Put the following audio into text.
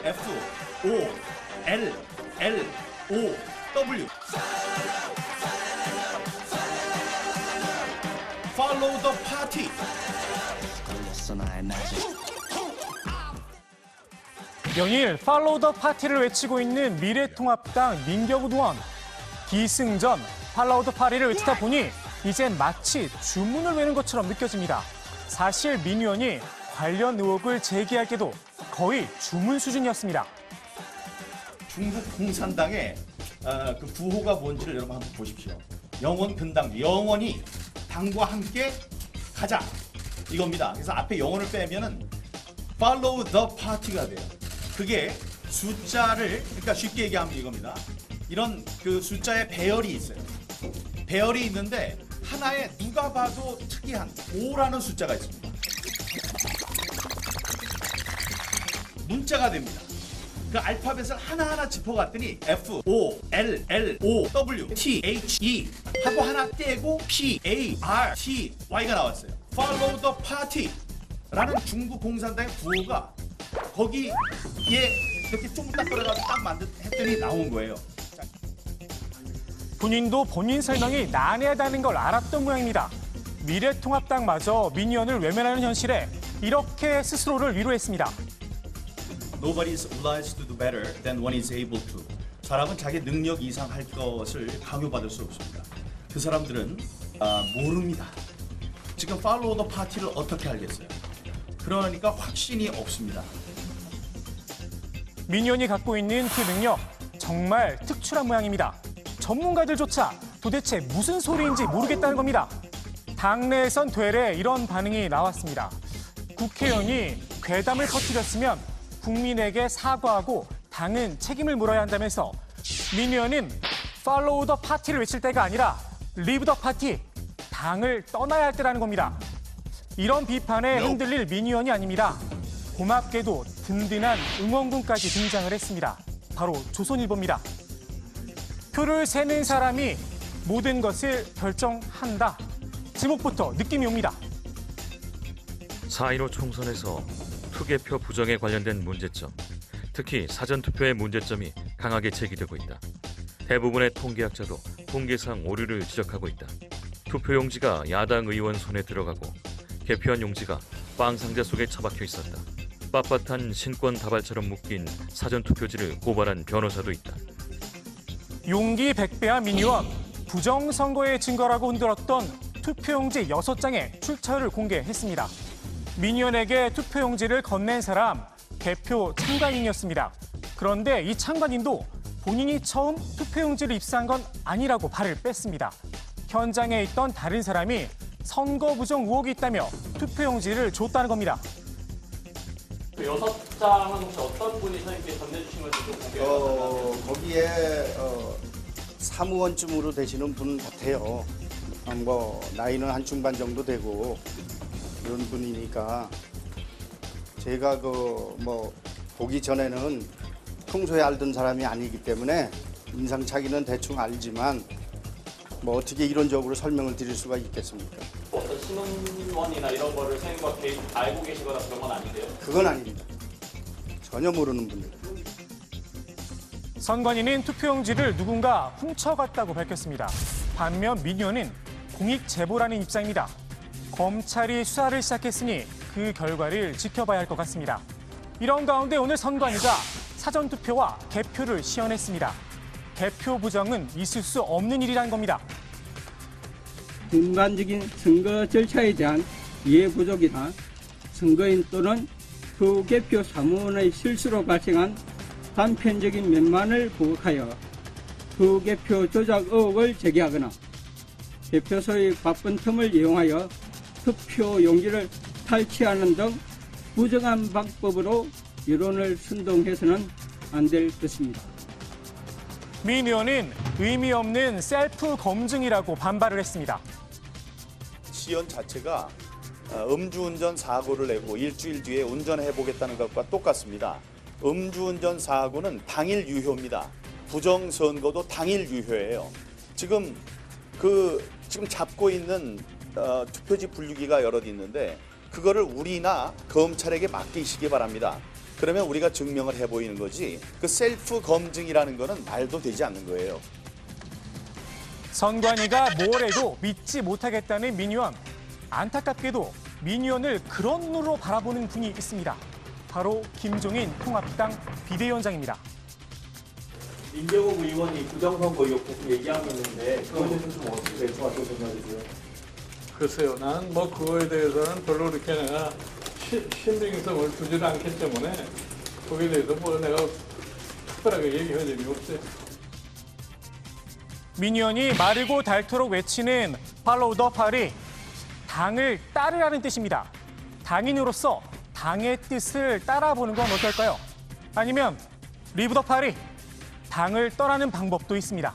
F-O-L-L-O-W. Follow the party. 연일 팔로우 더 파티를 외치고 있는 미래통합당 민경훈 의원. 기승전 팔로우 더 파티를 외치다 보니 이젠 마치 주문을 외는 것처럼 느껴집니다. 사실 민 의원이 관련 의혹을 제기하기도 거의 주문 수준이었습니다. 중국 공산당의 그 구호가 뭔지를 여러분 한번 보십시오. 영원 근당, 영원히 당과 함께 가자, 이겁니다. 그래서 앞에 영원을 빼면은 follow the party가 돼요. 그게 숫자를, 그러니까 쉽게 얘기하면 이겁니다. 이런 그 숫자에 배열이 있어요. 배열이 있는데 하나에 누가 봐도 특이한 5라는 숫자가 있습니다. 문자가 됩니다. 그 알파벳을 하나하나 짚어갔더니 F-O-L-L-O-W-T-H-E 하고 하나 떼고 P-A-R-T-Y가 나왔어요. Follow the party 라는 중국 공산당의 구호가 거기에 이렇게 쫑딱거려가지고 딱 했더니 나온 거예요. 본인도 본인 설명이 난해하다는 걸 알았던 모양입니다. 미래통합당마저 민 의원을 외면하는 현실에 이렇게 스스로를 위로했습니다. Nobody is obliged to do better than one is able to. 사람은 자기 능력 이상 할 것을 강요받을 수 없습니다. 그 사람들은 모릅니다. 지금 follow the party를 어떻게 알겠어요? 그러니까 확신이 없습니다. 민 의원이 갖고 있는 그 능력 정말 특출한 모양입니다. 전문가들조차 도대체 무슨 소리인지 모르겠다는 겁니다. 당내에선 되레 이런 반응이 나왔습니다. 국회의원이 괴담을 퍼뜨렸으면 국민에게 사과하고 당은 책임을 물어야 한다면서 민 의원은 팔로우 더 파티를 외칠 때가 아니라 리브 더 파티, 당을 떠나야 할 때라는 겁니다. 이런 비판에 흔들릴 민 의원이 아닙니다. 고맙게도 든든한 응원군까지 등장을 했습니다. 바로 조선일보입니다. 표를 세는 사람이 모든 것을 결정한다. 제목부터 느낌이 옵니다. 4.15 총선에서 투개표 부정에 관련된 문제점, 특히 사전투표의 문제점이 강하게 제기되고 있다. 대부분의 통계학자도 통계상 오류를 지적하고 있다. 투표용지가 야당 의원 손에 들어가고 개표한 용지가 빵 상자 속에 처박혀 있었다. 빳빳한 신권 다발처럼 묶인 사전투표지를 고발한 변호사도 있다. 용기 100배한 민 의원, 부정선거의 증거라고 흔들었던 투표용지 6장의 출처를 공개했습니다. 민 의원에게 투표용지를 건넨 사람, 개표 참관인이었습니다. 그런데 이 참관인도 본인이 처음 투표용지를 입수한 건 아니라고 발을 뺐습니다. 현장에 있던 다른 사람이 선거 부정 의혹이 있다며 투표용지를 줬다는 겁니다. 그 6장은 혹시 어떤 분이 선생님께 건네주신 건지 좀 공개해주세요. 거기에 사무원쯤으로 되시는 분 같아요. 뭐 나이는 한중반 정도 되고 이런 분이니까 제가 뭐 보기 전에는 평소에 알던 사람이 아니기 때문에 인상착의는 대충 알지만 뭐 어떻게 이론적으로 설명을 드릴 수가 있겠습니까? 어떤 신원이나 이런 거를 선생님과 알고 계시거나 그런 건 아닌데요? 그건 아닙니다. 전혀 모르는 분들. 선관위는 투표용지를 누군가 훔쳐갔다고 밝혔습니다. 반면 민 의원은 공익 제보라는 입장입니다. 검찰이 수사를 시작했으니 그 결과를 지켜봐야 할 것 같습니다. 이런 가운데 오늘 선관위가 사전투표와 개표를 시연했습니다. 개표 부정은 있을 수 없는 일이란 겁니다. 일반적인 선거 절차에 대한 이해 부족이나 선거인 또는 투개표 사무원의 실수로 발생한 단편적인 면만을 부각하여 투개표 조작 의혹을 제기하거나 개표소의 바쁜 틈을 이용하여 투표 용지를 탈취하는 등 부정한 방법으로 여론을 선동해서는 안 될 것입니다. 민 의원은 의미 없는 셀프 검증이라고 반발을 했습니다. 시연 자체가 음주운전 사고를 내고 일주일 뒤에 운전해보겠다는 것과 똑같습니다. 음주운전 사고는 당일 유효입니다. 부정선거도 당일 유효예요. 지금 잡고 있는 투표지 분류기가 여럿 있는데 그거를 우리나 검찰에게 맡기시기 바랍니다. 그러면 우리가 증명을 해 보이는 거지. 그 셀프 검증이라는 거는 말도 되지 않는 거예요. 선관위가 뭘 해도 믿지 못하겠다는 민 의원. 안타깝게도 민 의원을 그런 눈으로 바라보는 분이 있습니다. 바로 김종인 통합당 비대위원장입니다. 민경욱 의원이 부정선거 의혹 계속 얘기하고 있는데 그거에 대해서 좀 어떻게 될 것 같다고 생각이세요? 글쎄요, 나는 뭐 그거에 대해서는 별로 그렇게 내가 신빙성을 두지 않기 때문에 거기에 대해서 뭐 내가 특별하게 얘기할 일이 없어요. 민 의원이 마르고 닳도록 외치는 팔로우 더 파리, 당을 따르라는 뜻입니다. 당인으로서 당의 뜻을 따라보는 건 어떨까요? 아니면 리브 더 파리, 당을 떠나는 방법도 있습니다.